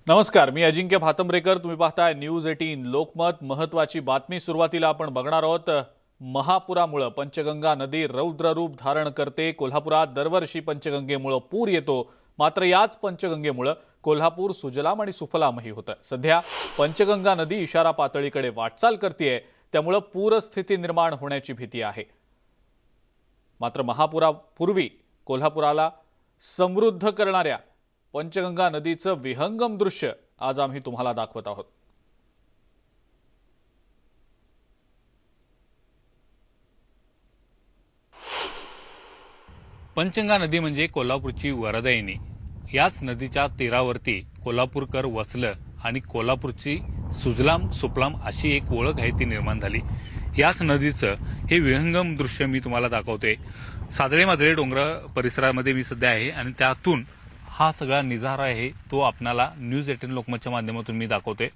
नमस्कार, मी अजिंक्य भातंब्रेकर। तुम्ही पाहताय न्यूज 18 लोकमत। महत्त्वाची बातमी सुरुवातीला आपण बघणार आहोत। महापुरामुळे पंचगंगा नदी रौद्र रूप धारण करते। कोल्हापुरात दरवर्षी पंचगंगेमुळे पूर येतो, मात्र याच पंचगंगेमुळे कोल्हापूर सुजलाम आणि सुफलामही होतं। सध्या पंचगंगा नदी इशारा पातळीकडे वाटचाल करतेय, त्यामुळे पूरस्थिती निर्माण होण्याची भीती आहे। मात्र महापुरापूर्वी कोल्हापुराला समृद्ध करणाऱ्या पंचगंगा नदीचं विहंगम दृश्य आज आम्ही तुम्हाला दाखवत आहोत। पंचगंगा नदी म्हणजे कोल्हापूरची वरदायिनी। याच नदीच्या तीरावरती कोल्हापूरकर वसलं आणि कोल्हापूरची सुजलाम सुफलाम अशी एक ओळख आहे ती निर्माण झाली। याच नदीचं हे विहंगम दृश्य मी तुम्हाला दाखवतोय। सादळे मादळे डोंगर परिसरामध्ये मी सध्या आहे आणि त्यातून हा सगळा निजारा आहे तो आपणाला न्यूज 18 लोकमतच्या माध्यमातून मी दाखवते।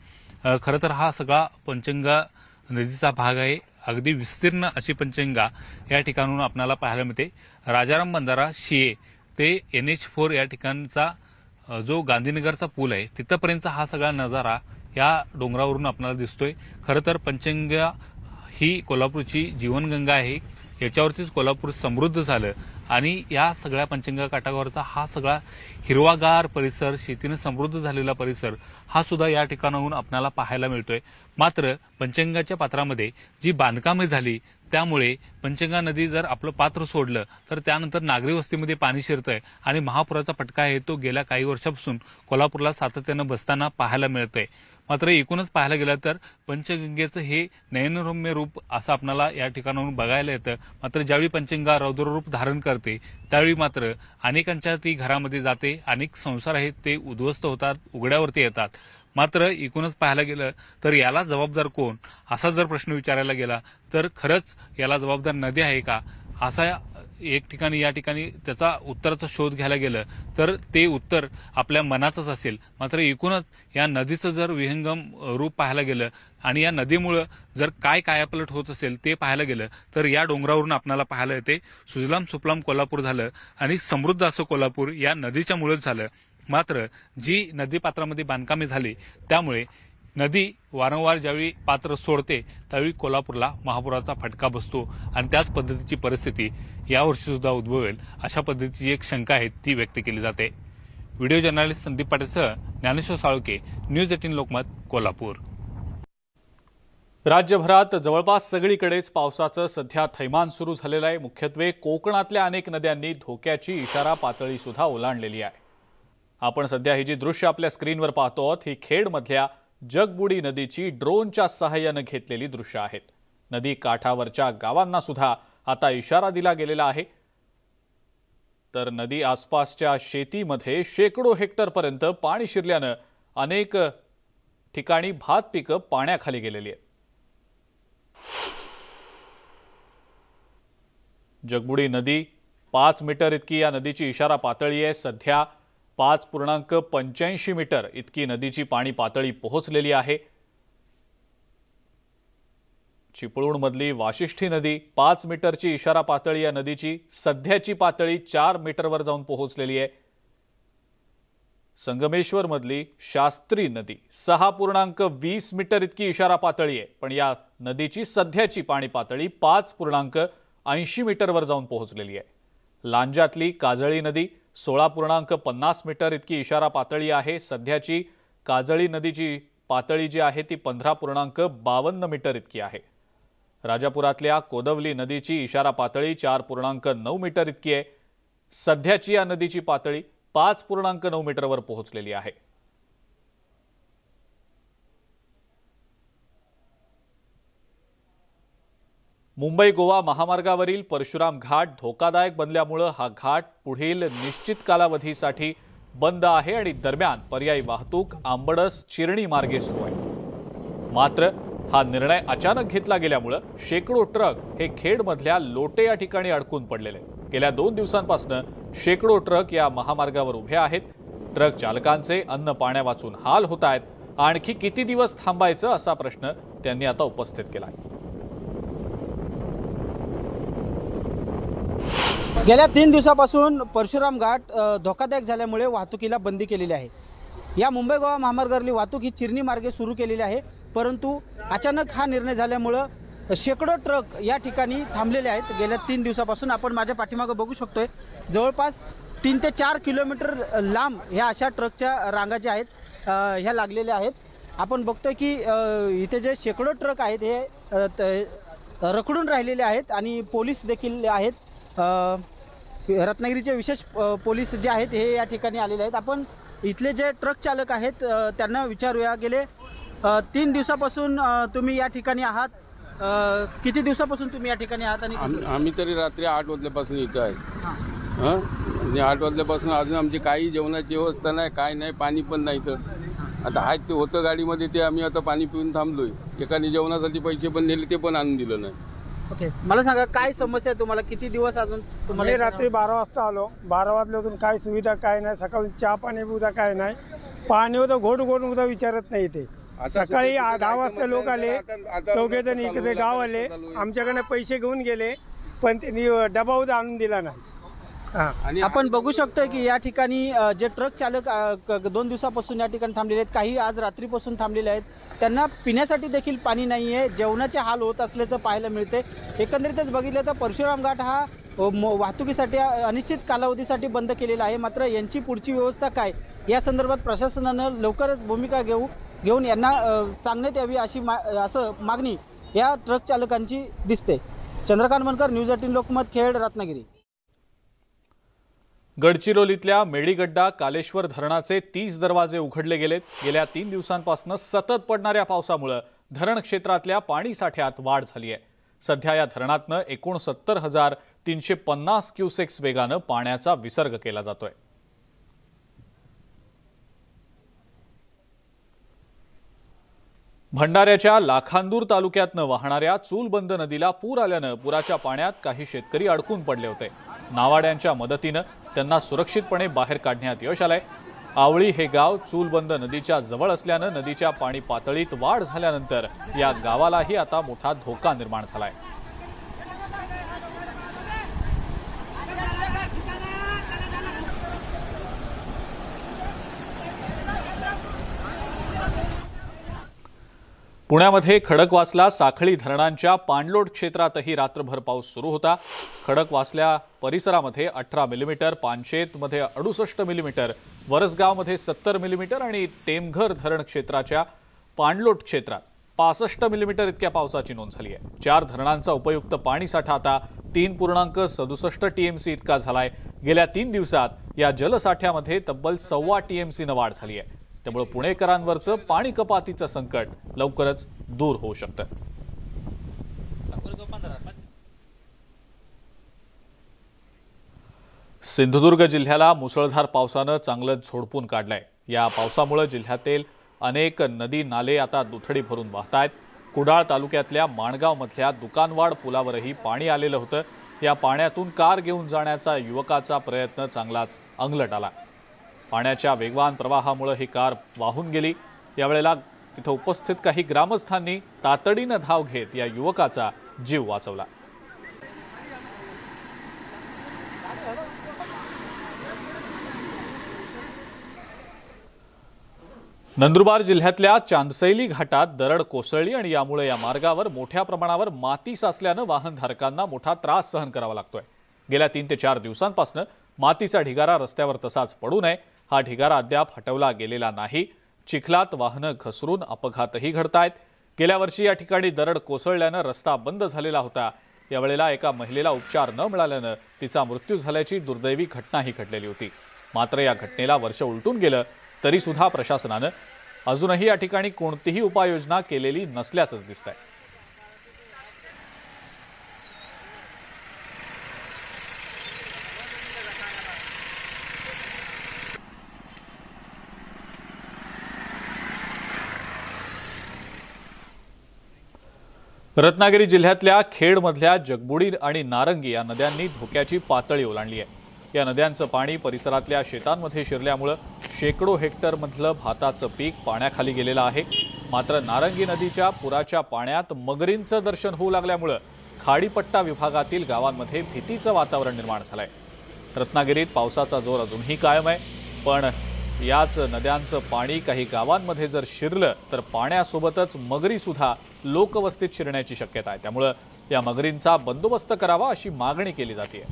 खरं तर हा सगळा पंचगंगा नदीचा भाग आहे। अगदी विस्तीर्ण अशी पंचगंगा या ठिकाणून आपल्याला पाहायला मिळते। राजाराम बंधारा शिये ते NH4 या ठिकाणचा जो गांधीनगरचा पूल आहे तिथपर्यंतचा हा सगळा नजारा या डोंगरावरून आपल्याला दिसतोय। खरं तर पंचगंगा ही कोल्हापूरची जीवनगंगा आहे। याच्यावरतीच कोल्हापूर समृद्ध झालं आणि या सगळ्या पंचगंगा काठावरचा हा सगळा हिरवागार परिसर, शेतीने समृद्ध झालेला परिसर हा सुद्धा या ठिकाणाहून आपल्याला पाहायला मिळतोय। मात्र पंचगंगाच्या पात्रामध्ये जी बांधकामे झाली त्यामुळे पंचगंगा नदी जर आपलं पात्र सोडलं तर त्यानंतर नागरी वस्तीमध्ये पाणी शिरतंय आणि महापुराचा फटका आहे तो गेल्या काही वर्षांपासून कोल्हापूरला सातत्याने बसताना पाहायला मिळतंय। मात्र एकूणच पाहायला गेलं तर पंचगंगेचं हे नयनरम्य रूप असं आपल्याला या ठिकाणाहून बघायला येतं। मात्र ज्यावेळी पंचगंगा रौद्र रूप धारण करते त्यावेळी मात्र अनेकांच्या ती घरामध्ये जाते, अनेक संसार आहेत ते उद्ध्वस्त होतात, उघड्यावरती येतात। मात्र एकूणच पाहायला गेलं तर याला जबाबदार कोण असा जर प्रश्न विचारायला गेला तर खरंच याला जबाबदार नदी आहे का असा एक ठिकाणी या ठिकाणी त्याचा उत्तराचा शोध घ्यायला गेलं तर ते उत्तर आपल्या मनातच असेल। मात्र एकूणच या नदीचं जर विहंगम रूप पाहायला गेलं आणि या नदीमुळे जर काय कायापलट होत असेल ते पाहायला गेलं तर या डोंगरावरून आपल्याला पाहायला येते सुजलाम सुफलाम कोल्हापूर झालं आणि समृद्ध असं कोल्हापूर या नदीच्या मुळेच झालं। मात्र जी नदीपात्रामध्ये बांधकामे झाली त्यामुळे नदी वारंवार ज्यावेळी पात्र सोडते त्यावेळी कोल्हापूरला महापुराचा फटका बसतो आणि त्याच पद्धतीची परिस्थिती यावर्षी सुद्धा उद्भवेल अशा पद्धतीची एक शंका आहे ती व्यक्त केली जाते। व्हिडिओ जर्नलिस्ट संदीप पाटीलसह ज्ञानेश्वर साळुके, न्यूज 18 लोकमत, कोल्हापूर। राज्यभरात जवळपास सगळीकडेच पावसाचं सध्या थैमान सुरू झालेलं आहे। मुख्यत्वे कोकणातल्या अनेक नद्यांनी धोक्याची इशारा पातळी सुद्धा ओलांडलेली आहे। आपण सध्या ही जी दृश्य आपल्या स्क्रीनवर पाहतो आहोत ही खेडमधल्या जगबुडी नदीची ड्रोनच्या सहाय्याने घेतलेली दृश्य आहेत। नदी काठावरच्या गावांना सुद्धा आता इशारा दिला गेलेला आहे। तर नदी आसपासच्या शेतीमध्ये शेकडो हेक्टरपर्यंत पाणी शिरल्याने अनेक ठिकाणी भात पिकं पाण्याखाली गेलेली आहेत। जगबुडी नदी 5 मीटर इतकी या नदीची इशारा पातळी आहे। सध्या 5.85 मीटर इतकी नदीची पाणी पातळी पोहोचलेली आहे। चिपळूणमधली वाशिष्ठी नदी 5 मीटरची इशारा पातळी या नदीची सध्याची पातळी 4 मीटरवर जाऊन पोहोचलेली आहे। संगमेश्वरमधली शास्त्री नदी 6.20 मीटर इतकी इशारा पातळी आहे, पण या नदीची सध्याची पाणी पातळी 5.80 मीटरवर जाऊन पोहोचलेली आहे। लांजातली काजळी नदी 16.50 मीटर इतकी इशारा पातळी आहे। सध्याची काजळी नदीची पातळी जी आहे ती 15.52 मीटर इतकी आहे। राजापुरातल्या कोदवली नदीची इशारा पातळी 4.9 मीटर इतकी आहे। सध्याची या नदीची पातळी 5.9 मीटरवर पोहोचलेली आहे। मुंबई गोवा महामार्गावरील परशुराम घाट धोकादायक बनल्यामुळे हा घाट पुढील निश्चित कालावधीसाठी बंद आहे आणि दरम्यान पर्यायी वाहतूक आंबडस चिरणी मार्गे सुरू आहे। मात्र हा निर्णय अचानक घेतला गेल्यामुळे शेकडो ट्रक हे खेडमधल्या लोटे या ठिकाणी अडकून पडलेले। गेल्या 2 दिवसांपासून शेकडो ट्रक या महामार्गावर उभे आहेत। ट्रक चालकांचे अन्न पाण्या वाचून हाल होत आहेत। आणखी किती दिवस थांबायचं असा प्रश्न त्यांनी आता उपस्थित केला आहे। गेल्या 3 दिवसापासून परशुराम घाट धोकादायक झाल्यामुळे वाहतुकीला बंदी केलेली आहे। या मुंबई गोवा महामार्गावरली वाहतूक ही चिरणी मार्गे सुरू केलेली आहे, परंतु अचानक हा निर्णय झाल्यामुळं शेकडो ट्रक या ठिकाणी थांबलेले आहेत। गेल्या 3 दिवसापासून आपण माझ्या पाठीमागे बघू शकतोय, जवळपास 3 ते 4 किलोमीटर लांब ह्या अशा ट्रकच्या रांगा ज्या आहेत ह्या लागलेल्या आहेत। आपण बघतोय की इथे जे शेकडो ट्रक आहेत हे रखडून राहिलेले आहेत आणि पोलीस देखील आहेत। रत्नागिरीचे विशेष पोलीस जे आहेत हे या ठिकाणी आलेले आहेत। आपण इथले जे ट्रक चालक आहेत त्यांना विचारूया, गेले 3 दिवसापासून तुम्ही या ठिकाणी आहात, किती दिवसापासून तुम्ही या ठिकाणी आहात? आणि आम्ही तरी रात्री 8 वाजल्यापासून इथं आहे। आणि 8 वाजल्यापासून अजून आमची काही जेवणाची व्यवस्था नाही, काय नाही, पाणी पण नाही। तर आता आहेत ते होतं गाडीमध्ये, ते आम्ही आता पाणी पिऊन थांबलोय। एकाने जेवणासाठी पैसे पण नेले, ते पण आणून दिलं नाही। ओके, मला सांगा काय समस्या आहे तुम्हाला? किती दिवस अजून तुम्हाला? रात्री 12 वाजता आलो, 12 वाजल्यातून काय सुविधा काय नाही, सकाळी चहा पाणी उद्या काय नाही, पाणी होतं घोट घोट उद्या विचारत नाही ते। सकाळी 10 वाजता लोक आले, 4 जण इकडे गाव आले, आमच्याकडे पैसे घेऊन गेले, पण त्यांनी डबा उद्या आणून दिला नाही। आपण बघू शकतोय की या ठिकाणी जे ट्रक चालक 2 दिवसापासून या ठिकाणी थांबलेले आहेत, काही आज रात्रीपासून थांबलेले आहेत, त्यांना पिण्यासाठी देखील पाणी नाही आहे, जेवणाचे हाल होत असल्याचं पाहायला मिळते। एकंदरीतच बघितलं तर परशुराम घाट हा वाहतुकीसाठी अनिश्चित कालावधीसाठी बंद केलेला आहे, मात्र यांची पुढची व्यवस्था काय या संदर्भात प्रशासनानं लवकरच भूमिका घेऊन यांना सांगण्यात यावी अशी असं मागणी या ट्रक चालकांची दिसते। चंद्रकांत मनकर, न्यूज 18 लोकमत, खेड, रत्नागिरी। गडचिरोलीतल्या मेडीगड्डा कालेश्वर धरणाचे 30 दरवाजे उघडले गेलेत। गेल्या 3 दिवसांपासून सतत पडणाऱ्या पावसामुळे धरण क्षेत्रातल्या पाणी साठ्यात वाढ झाली आहे। सध्या या धरणातनं 69,350 क्युसेक्स वेगानं पाण्याचा विसर्ग केला जातोय। भंडाऱ्याच्या लाखांदूर तालुक्यातनं वाहणाऱ्या चूलबंद नदीला पूर आल्यानं पुराच्या पाण्यात काही शेतकरी अडकून पडले होते। नावाड्यांच्या मदतीनं त्यांना सुरक्षितपणे बाहेर काढण्यात यश आलंय। आवळी हे गाव चूलबंद नदीच्या जवळ असल्यानं नदीच्या पाणी पातळीत वाढ झाल्यानंतर या गावालाही आता मोठा धोका निर्माण झालाय। पुण्यामध्ये खडकवासला साखळी धरणांच्या पाणलोट क्षेत्रातही रात्रभर पाऊस सुरू होता। खडकवासल्या परिसरामध्ये 18 मिलीमीटर, पानशेतमध्ये 68 मिलीमीटर, वरसगावमध्ये 70 मिलीमीटर आणि टेमघर धरण क्षेत्राच्या पाणलोट क्षेत्रात 65 मिलीमीटर इतक्या पावसाची नोंद झाली आहे। 4 धरणांचा उपयुक्त पाणीसाठा आता 3.67 टीएमसी इतका झालाय। गेल्या 3 दिवसात या जलसाठ्यामध्ये तब्बल 1.25 टीएमसीनं वाढ झाली आहे। त्यामुळे पुणेकरांवरचं पाणी कपातीचं संकट लवकरच दूर होऊ शकतं। सिंधुदुर्ग जिल्ह्याला मुसळधार पावसानं चांगलंच झोडपून काढलंय। या पावसामुळे जिल्ह्यातील अनेक नदी नाले आता दुथडी भरून वाहतायत। कुडाळ तालुक्यातल्या माणगावमधल्या दुकानवाड पुलावरही पाणी आलेलं होतं। या पाण्यातून कार घेऊन जाण्याचा युवकाचा प्रयत्न चांगलाच अंगलट आला। पाण्याच्या वेगवान प्रवाहामुळे ही कार वाहून गेली। यावेळेला तिथे उपस्थित काही ग्रामस्थांनी तातडीनं धाव घेत या युवकाचा जीव वाचवला। नंदुरबार जिल्ह्यातल्या चांदसैली घाटात दरड कोसळली आणि यामुळे या मार्गावर मोठ्या प्रमाणावर माती साचल्यानं वाहनधारकांना मोठा त्रास सहन करावा लागतोय। गेल्या 3 ते 4 दिवसांपासून मातीचा ढिगारा रस्त्यावर तसाच पडू नये, हा ढिगारा अद्याप हटवला गेलेला नाही। चिखलात वाहनं घसरून अपघातही घडतायत। गेल्या वर्षी या ठिकाणी दरड कोसळल्यानं रस्ता बंद झालेला होता। यावेळेला एका महिलेला उपचार न मिळाल्यानं तिचा मृत्यू झाल्याची दुर्दैवी घटनाही घडलेली होती। मात्र या घटनेला वर्ष उलटून गेलं तरी सुद्धा प्रशासनानं अजूनही या ठिकाणी कोणतीही उपाययोजना केलेली नसल्याचंच दिसतंय। रत्नागिरी जिल्ह्यातल्या खेडमधल्या जगबुडी आणि नारंगी या नद्यांनी धोक्याची पातळी ओलांडली आहे। या नद्यांचं पाणी परिसरातल्या शेतांमध्ये शिरल्यामुळे शेकडो हेक्टरमधलं भाताचं पीक पाण्याखाली गेलेलं आहे। मात्र नारंगी नदीच्या पुराच्या पाण्यात मगरींचं दर्शन होऊ लागल्यामुळे खाडीपट्टा विभागातील गावांमध्ये भीतीचं वातावरण निर्माण झालंय। रत्नागिरीत पावसाचा जोर अजूनही कायम आहे, पण याच नद्यांचं पाणी काही गावांमध्ये जर शिरलं तर पाण्यासोबतच मगरी सुद्धा लोकवस्तीत शिरण्याची शक्यता आहे। त्यामुळे या मगरींचा बंदोबस्त करावा अशी मागणी केली जाते।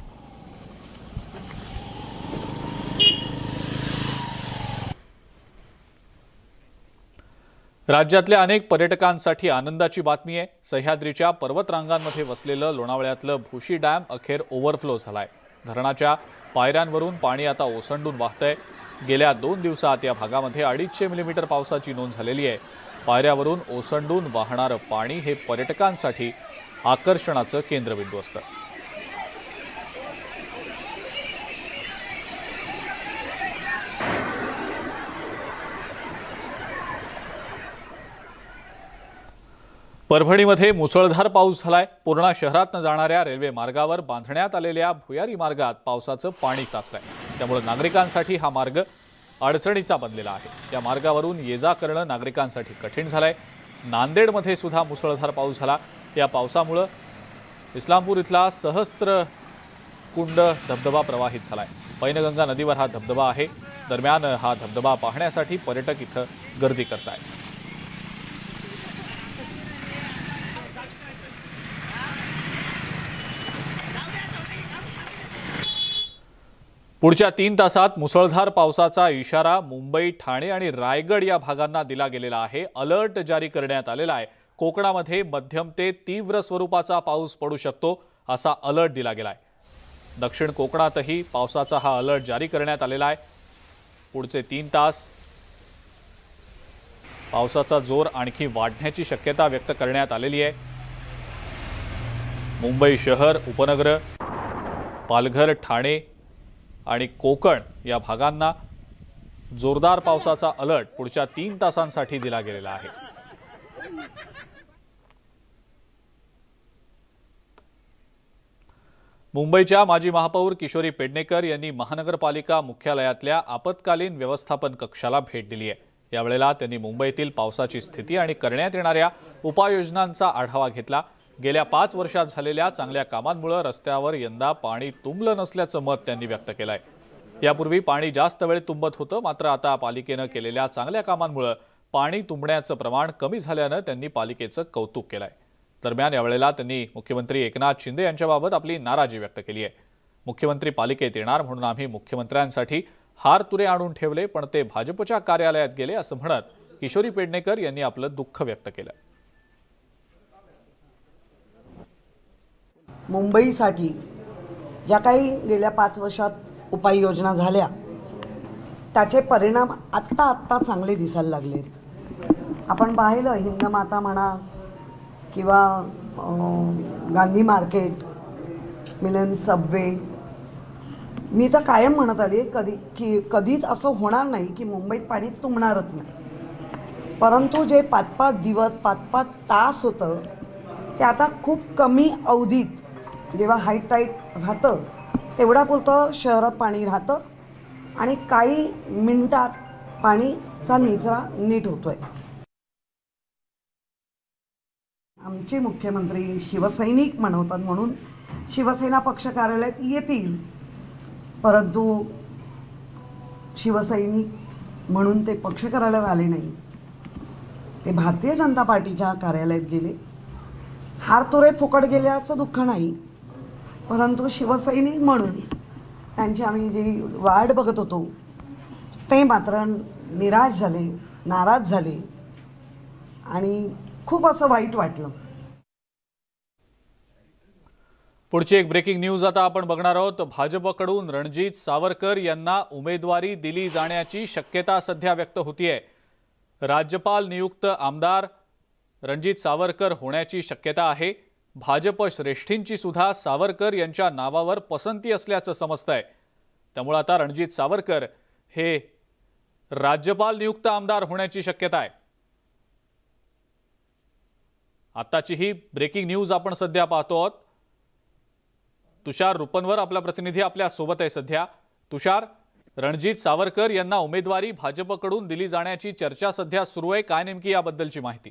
राज्यातल्या अनेक पर्यटकांसाठी आनंदाची बातमी आहे। सह्याद्रीच्या पर्वतरांगांमध्ये वसलेलं लोणावळ्यातलं भुशी डॅम अखेर ओव्हरफ्लो झालाय। धरणाच्या पायऱ्यांवरून पाणी आता ओसंडून वाहतंय। गेल्या 2 दिवसात या भागामध्ये 250 मिलीमीटर पावसाची नोंद झालेली आहे। पायऱ्यावरून ओसंडून वाहणारं पाणी हे पर्यटकांसाठी आकर्षणाचं केंद्रबिंदू असतं। परभणीमध्ये मुसळधार पाऊस झालाय। पूर्णा शहरातून जाणाऱ्या रेल्वे मार्गावर बांधण्यात आलेल्या भुयारी मार्गात पावसाचं पाणी साचलंय। त्यामुळे नागरिकांसाठी हा मार्ग अडचणीचा बनलेला आहे। या मार्गावरून ये-जा करणं नागरिकांसाठी कठीण झालंय। नांदेडमध्ये सुद्धा मुसळधार पाऊस झाला। या पावसामुळे इस्लामपूर इथला सहस्त्रकुंड धबधबा प्रवाहित झालाय। पैनगंगा नदीवर हा धबधबा आहे। दरम्यान हा धबधबा पाहण्यासाठी पर्यटक इथं गर्दी करतायत। पुढच्या 3 तासात मुसळधार पावसाचा इशारा मुंबई, ठाणे आणि रायगड या भागांना दिला गेलेला आहे। अलर्ट जारी करण्यात आलेला आहे। कोकणामध्ये मध्यम ते तीव्र स्वरूपाचा पाऊस पडू शकतो असा अलर्ट दिला गेलाय। दक्षिण कोकणातही पावसाचा हा अलर्ट जारी करण्यात आलेला आहे। पुढचे 3 तास पावसाचा जोर आणखी वाढण्याची शक्यता व्यक्त करण्यात आलेली आहे। मुंबई शहर, उपनगर, पालघर, ठाणे आणि कोकण या भागांना जोरदार पावसाचा अलर्ट पुढच्या 3 तासांसाठी दिला गेलेला आहे। मुंबईच्या माजी महापौर किशोरी पेडणेकर यांनी महानगरपालिका मुख्यालयातल्या आपत्कालीन व्यवस्थापन कक्षाला भेट दिली आहे। यावेळेला त्यांनी मुंबईतील पावसाची स्थिती आणि करण्यात येणाऱ्या उपाययोजनांचा आढावा घेतला। गेल्या 5 वर्षात झालेल्या चांगल्या कामांमुळे रस्त्यावर यंदा पाणी तुंबलं नसल्याचं मत त्यांनी व्यक्त केलंय। यापूर्वी पाणी जास्त वेळ तुंबत होतं, मात्र आता पालिकेनं केलेल्या चांगल्या कामांमुळे पाणी तुंबण्याचं प्रमाण कमी झाल्यानं त्यांनी पालिकेचं कौतुक केलंय। दरम्यान यावेळेला त्यांनी मुख्यमंत्री एकनाथ शिंदे यांच्याबाबत आपली नाराजी व्यक्त केली आहे। मुख्यमंत्री पालिकेत येणार म्हणून आम्ही मुख्यमंत्र्यांसाठी हार तुरे आणून ठेवले, पण ते भाजपच्या कार्यालयात गेले असं म्हणत किशोरी पेडणेकर यांनी आपलं दुःख व्यक्त केलं। मुंबईसाठी ज्या काही गेल्या 5 वर्षात उपाययोजना झाल्या त्याचे परिणाम आत्ता चांगले दिसायला लागले। आपण पाहिलं हिंदमाता म्हणा किंवा गांधी मार्केट, मिलन सबवे, मी तर कायम म्हणत आली कधीच असं होणार नाही की मुंबईत पाणी तुंबणारच नाही, परंतु जे 5-5 दिवस 5-5 तास होतं ते आता खूप कमी अवधीत जेव्हा हाय टाईड राहतं तेवढा पुरतं शहरात पाणी राहतं आणि काही मिनिटात पाणीचा निचरा नीट होतोय। आमचे मुख्यमंत्री शिवसैनिक म्हणवतात म्हणून शिवसेना पक्ष कार्यालयात येतील, परंतु शिवसैनिक म्हणून ते पक्ष कार्यालयात आले नाही, ते भारतीय जनता पार्टीच्या कार्यालयात गेले। हारतुरे फुकट गेल्याचं दुःख नाही, परंतु शिवसैनिक म्हणून त्यांची आम्ही जी वाट बघत होतो ते मात्र निराश झाले, नाराज झाले आणि खूप असं वाईट वाटलं। पुढची एक ब्रेकिंग न्यूज आता आपण बघणार आहोत। भाजपकडून रणजित सावरकर यांना उमेदवारी दिली जाण्याची शक्यता सध्या व्यक्त होतीये। राज्यपाल नियुक्त आमदार रणजित सावरकर होण्याची शक्यता आहे। भाजप श्रेष्ठींची सुद्धा सावरकर यांच्या नावावर पसंती असल्याचं समजतंय। त्यामुळे आता रणजित सावरकर हे राज्यपाल नियुक्त आमदार होण्याची शक्यता आहे। आताची ही ब्रेकिंग न्यूज आपण सध्या पाहतो आहोत। तुषार रुपनवर आपला प्रतिनिधी आपल्या सोबत आहे सध्या। तुषार, रणजित सावरकर यांना उमेदवारी भाजपकडून दिली जाण्याची चर्चा सध्या सुरू आहे, काय नेमकी याबद्दलची माहिती?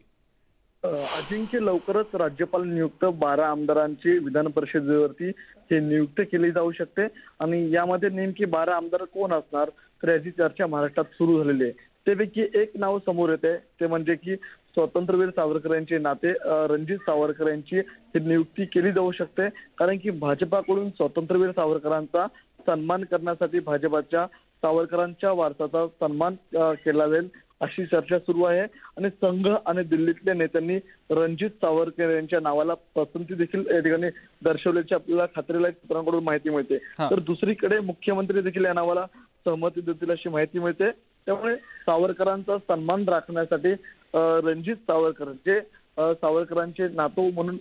अजिंक्य, लवकरच राज्यपाल नियुक्त 12 आमदारांची विधान परिषदेवरती हे नियुक्त केली जाऊ शकते आणि यामध्ये नेमकी 12 आमदार कोण असणार, तर याची चर्चा महाराष्ट्रात सुरू झालेली आहे. त्यापैकी एक नाव समोर येते ते म्हणजे की स्वातंत्र्यवीर सावरकर यांचे नाते रणजित सावरकर यांची ही नियुक्ती केली जाऊ शकते, कारण की भाजपाकडून स्वातंत्र्यवीर सावरकरांचा सन्मान करण्यासाठी भाजपाच्या सावरकरांच्या वारसाचा सन्मान केला जाईल अशी चर्चा सुरू आहे. आणि संघ आणि दिल्लीतल्या नेत्यांनी रणजित सावरकर यांच्या नावाला पसंती देखील या ठिकाणी दर्शवल्याची आपल्याला खात्रीलायक सूत्रांकडून माहिती मिळते. तर दुसरीकडे मुख्यमंत्री देखील या नावाला सहमती देतील अशी माहिती मिळते. त्यामुळे सावरकरांचा सन्मान राखण्यासाठी रणजित सावरकर जे सावरकरांचे नातू म्हणून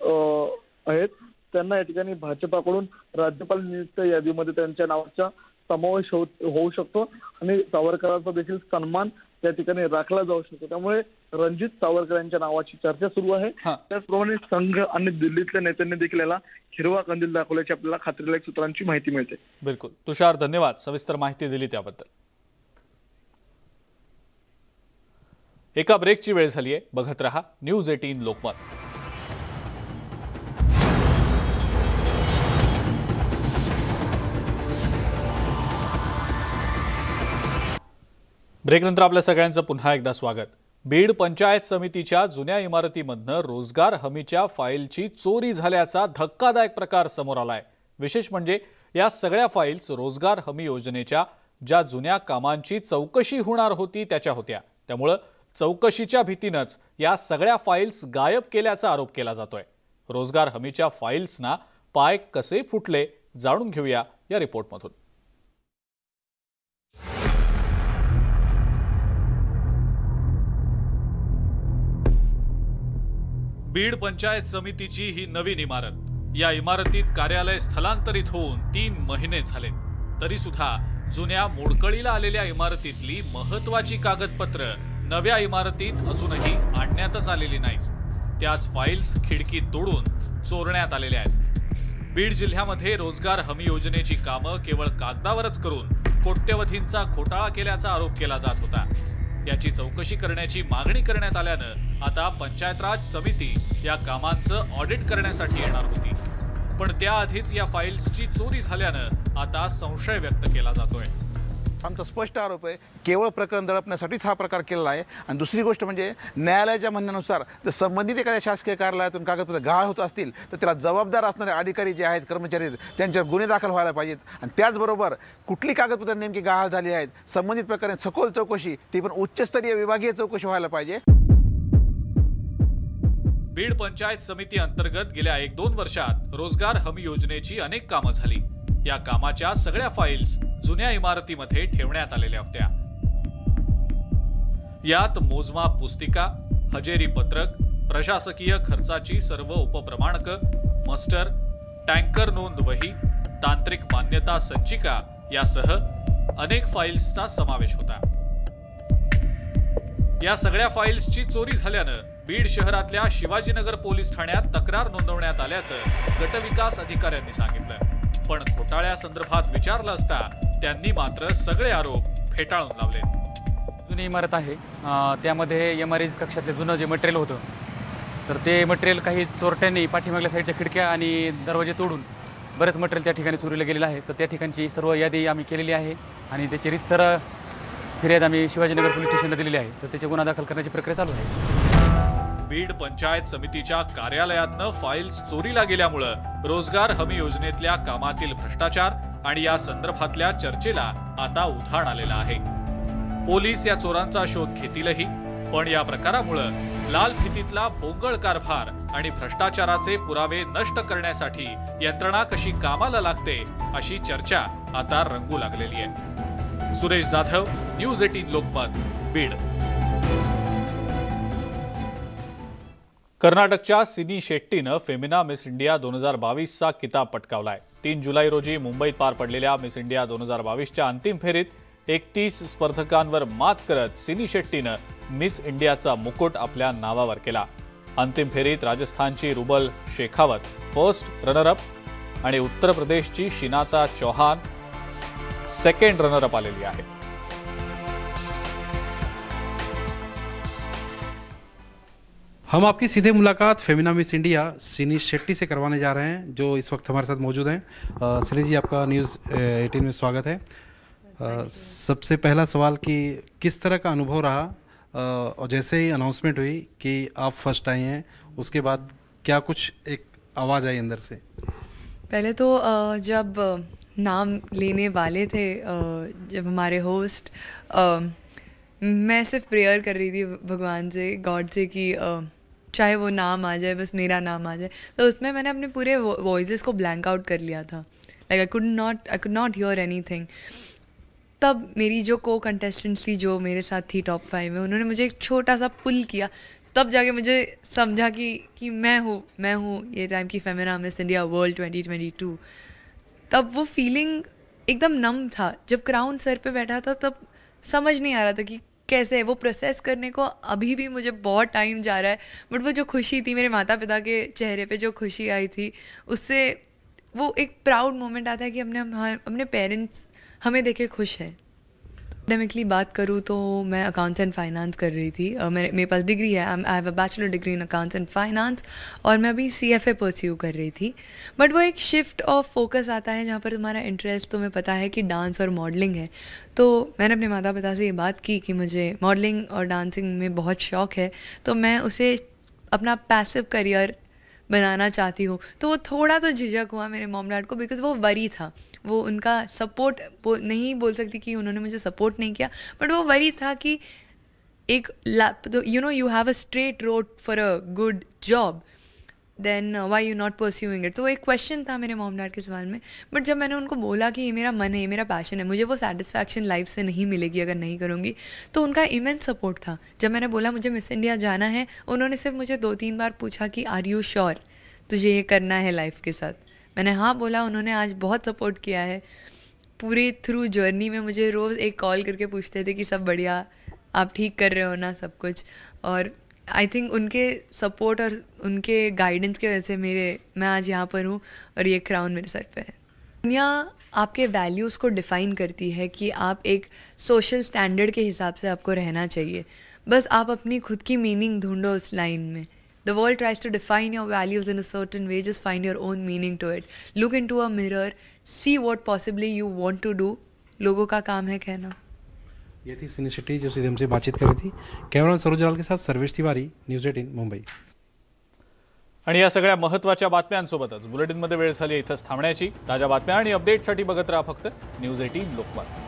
आहेत त्यांना या ठिकाणी भाजपाकडून राज्यपाल नियुक्त यादीमध्ये त्यांच्या नावाचा समावेश होऊ शकतो आणि सावरकरांचा देखील सन्मान त्या ठिकाणी राखला जाऊ शकतो. त्यामुळे रणजित सावरकर यांच्या नावाची चर्चा सुरू आहे. त्याचप्रमाणे संघ आणि दिल्लीतल्या नेत्यांनी देखील याला हिरवा कंदील दाखवल्याची आपल्याला खात्रीलायक सूत्रांची माहिती मिळते. बिलकुल तुषार, धन्यवाद सविस्तर माहिती दिली त्याबद्दल. एका ब्रेकची वेळ झाली आहे. बघत रहा न्यूज 18 लोकमत. ब्रेकनंतर आपल्या सगळ्यांचं पुन्हा एकदा स्वागत. बीड पंचायत समितीच्या जुन्या इमारतीमधनं रोजगार हमीच्या फाईलची चोरी झाल्याचा धक्कादायक प्रकार समोर आलाय. विशेष म्हणजे या सगळ्या फाईल्स रोजगार हमी योजनेच्या ज्या जुन्या कामांची चौकशी होणार होती त्याच्या होत्या. त्यामुळं चौकशीच्या भीतीनंच या सगळ्या फाईल्स गायब केल्याचा आरोप केला जातोय. रोजगार हमीच्या फाईल्सना पाय कसे फुटले जाणून घेऊया या रिपोर्टमधून. बीड पंचायत समितीची ही नवीन इमारत. या इमारतीत कार्यालय स्थलांतरित होऊन 3 महिने झाले, तरी सुद्धा जुन्या मोडकळीला आलेल्या इमारतीतली महत्वाची कागदपत्र नव्या इमारतीत अजूनही आणण्यातच आलेली नाहीत. त्याच फाईल्स खिडकी तोडून चोरण्यात आलेल्या आहेत. बीड जिल्ह्यामध्ये रोजगार हमी योजनेची कामं केवळ कागदावरच करून कोट्यवधींचा घोटाळा केल्याचा आरोप केला जात होता. याची चौकशी करण्याची मागणी करण्यात आल्यानं आता पंचायत राज समिती या कामांचं ऑडिट करण्यासाठी येणार होती. पण त्याआधीच या फाईल्सची चोरी झाल्यानं आता संशय व्यक्त केला जातोय. आमचा स्पष्ट आरोप आहे केवळ प्रकरण दडपण्यासाठीच हा प्रकार केलेला आहे. आणि दुसरी गोष्ट म्हणजे न्यायालयाच्या म्हणण्यानुसार जर संबंधित एखाद्या शासकीय कार्यालयातून कागदपत्र गहाळ होत असतील तर त्याला जबाबदार असणारे अधिकारी जे आहेत, कर्मचारी आहेत, त्यांच्यावर गुन्हे दाखल व्हायला पाहिजेत. आणि त्याचबरोबर कुठली कागदपत्र नेमकी गहाळ झाली आहेत, संबंधित प्रकरणी सखोल चौकशी, ती पण उच्चस्तरीय विभागीय चौकशी व्हायला पाहिजे. बीड पंचायत समिती अंतर्गत गेल्या 1-2 वर्षात रोजगार हमी योजनेची अनेक कामं झाली. या कामाच्या सगळ्या फाईल्स जुन्या इमारतीमध्ये ठेवण्यात आलेल्या होत्या. यात मोजमाप पुस्तिका, हजेरी पत्रक, प्रशासकीय खर्चाची सर्व उपप्रमाणक, मस्टर, टँकर नोंद वही, तांत्रिक मान्यता संचिका यासह अनेक फाईल्सचा समावेश होता. या सगळ्या फाईल्सची चोरी झाल्यानं बीड शहरातल्या शिवाजीनगर पोलीस ठाण्यात तक्रार नोंदवण्यात आल्याचं गटविकास अधिकाऱ्यांनी सांगितलं. पण घोटाळ्यासंदर्भात विचारलं असता त्यांनी मात्र सगळे आरोप फेटाळून लावले. जुनी इमारत आहे, त्यामध्ये MRI कक्षातले जुनं जे मटेरियल होतं तर ते मटेरियल काही चोरट्यांनी पाठीमागल्या साईडच्या खिडक्या आणि दरवाजे तोडून बरेच मटेरियल त्या ठिकाणी चोरीला गेलेलं आहे. तर त्या ठिकाणची सर्व यादी आम्ही केलेली आहे आणि त्याची रीतसर फिर्याद आम्ही शिवाजीनगर पोलीस स्टेशनला दिलेली आहे. तर त्याचे गुन्हा दाखल करण्याची प्रक्रिया चालू आहे. बीड पंचायत समितीच्या कार्यालयातनं फाईल्स चोरीला गेल्यामुळं रोजगार हमी योजनेतल्या कामातील भ्रष्टाचार आणि या संदर्भातल्या चर्चेला आता उधाण आलेलं आहे. पोलीस या चोरांचा शोध घेतीलही, पण या प्रकारामुळं लाल फितीतला भोंगळ कारभार आणि भ्रष्टाचाराचे पुरावे नष्ट करण्यासाठी यंत्रणा कशी कामाला लागते अशी चर्चा आता रंगू लागलेली आहे. सुरेश जाधव, न्यूज 18 लोकमत, बीड. कर्नाटकच्या सिनी शेट्टीनं फेमिना मिस इंडिया 2022चा किताब पटकावलाय. 3 जुलै रोजी मुंबईत पार पडलेल्या मिस इंडिया 2022च्या अंतिम फेरीत 31 स्पर्धकांवर मात करत सिनी शेट्टीनं मिस इंडियाचा मुकुट आपल्या नावावर केला. अंतिम फेरीत राजस्थानची रुबल शेखावत फर्स्ट रनरअप आणि उत्तर प्रदेशची शिनाता चौहान सेकंड रनरअप आलेली आहे. हम आपकी सीधे मुलाकात फेमिना मिस इंडिया सिनी शेट्टी से करवाने जा रहे हैं, जो इस वक्त हमारे साथ मौजूद हैं. सिनी जी, आपका न्यूज़ 18 में स्वागत है. सबसे पहला सवाल कि किस तरह का अनुभव रहा और जैसे ही अनाउंसमेंट हुई कि आप फर्स्ट आए हैं, उसके बाद क्या कुछ एक आवाज़ आई अंदर से? पहले तो जब नाम लेने वाले थे, जब हमारे होस्ट, मैं सिर्फ प्रेयर कर रही थी भगवान से, गॉड से, कि चाहे वो नाम आ जाए, बस मेरा नाम आ जाए। तो उसमें मैंने अपने पूरे वॉइसेस को ब्लैंक आउट कर लिया था। Like I could not hear anything. तब मेरी जो को कंटेस्टेंट्स थी, जो मेरे साथ थी टॉप 5 में, उन्होंने मुझे एक छोटा सा पुल किया। तब जाके मुझे समझा कि मैं हूँ ये टाइम की फेमिना मिस इंडिया वर्ल्ड 2022। तब वो फीलिंग एकदम नम था। जब क्राउन सर पे बैठा था तब समझ नहीं आ रहा था कि कैसे है वो प्रोसेस करने को। अभी भी मुझे बहुत टाइम जा रहा है, बट वो जो खुशी थी मेरे माता पिता के चेहरे पे, जो खुशी आई थी, उससे वो एक प्राउड मोमेंट आता है कि अपने पेरेंट्स हमें देखे खुश है। एकेडमिकली बात करूँ तो मैं अकाउंट्स एंड फाइनेंस कर रही थी। मेरे पास डिग्री है, I have a bachelor degree in accounts end finance, और मैं अभी CFA परस्यू कर रही थी। बट वो एक शिफ्ट ऑफ फोकस आता है जहाँ पर तुम्हारा इंटरेस्ट, तुम्हें पता है कि डांस और मॉडलिंग है। तो मैंने अपने माता पिता से ये बात की कि मुझे मॉडलिंग और डांसिंग में बहुत शौक है, तो मैं उसे अपना पैसिव करियर बनाना चाहती हूँ। तो वो थोड़ा तो झिझक हुआ मेरे मॉम डैड को, बिकॉज वो वरी था, वो उनका सपोर्ट नहीं बोल सकती कि उन्होंने मुझे सपोर्ट नहीं किया, बट वो वरी था कि एक तो you have a straight road for a good job, then why you not pursuing it. तो एक क्वेश्चन था मेरे मॉम डैड के सवाल में। बट जब मैंने उनको बोला कि ये मेरा मन है, ये मेरा पैशन है, मुझे वो सेटिस्फैक्शन लाइफ से नहीं मिलेगी अगर नहीं करूँगी, तो उनका इमेंस सपोर्ट था। जब मैंने बोला मुझे मिस इंडिया जाना है, उन्होंने सिर्फ मुझे 2-3 बार पूछा कि आर यू श्योर तुझे ये करना है लाइफ के साथ। मैंने हाँ बोला। उन्होंने आज बहुत सपोर्ट किया है पूरे थ्रू जर्नी में। मुझे रोज़ एक कॉल करके पूछते थे कि सब बढ़िया, आप ठीक कर रहे हो ना, सब कुछ। और आई थिंक उनके सपोर्ट और उनके गाइडेंस की वजह से मैं आज यहाँ पर हूँ और ये क्राउन मेरे सर पे है। दुनिया आपके वैल्यूज़ को डिफ़ाइन करती है कि आप एक सोशल स्टैंडर्ड के हिसाब से आपको रहना चाहिए। बस आप अपनी खुद की मीनिंग ढूंढो उस लाइन में। The world tries to define your values in a certain way. Just find your own meaning to it. Look into a mirror. See what possibly you want to do. लोगों का काम है कहना। ये थी सिनी शेट्टी जो सीधे हमसे बातचीत कर रही थी। कैमरामैन सरोज लाल के साथ सर्वेश तिवारी, न्यूज 18 मुंबई। आणि या सगळ्या महत्त्वाच्या बातम्यांसोबतच बुलेटिनमध्ये वेळ झाली इथंच थांबण्याची। ताज्या बातम्या आणि अपडेटसाठी बघत राहा फक्त न्यूज 18 लोकमत।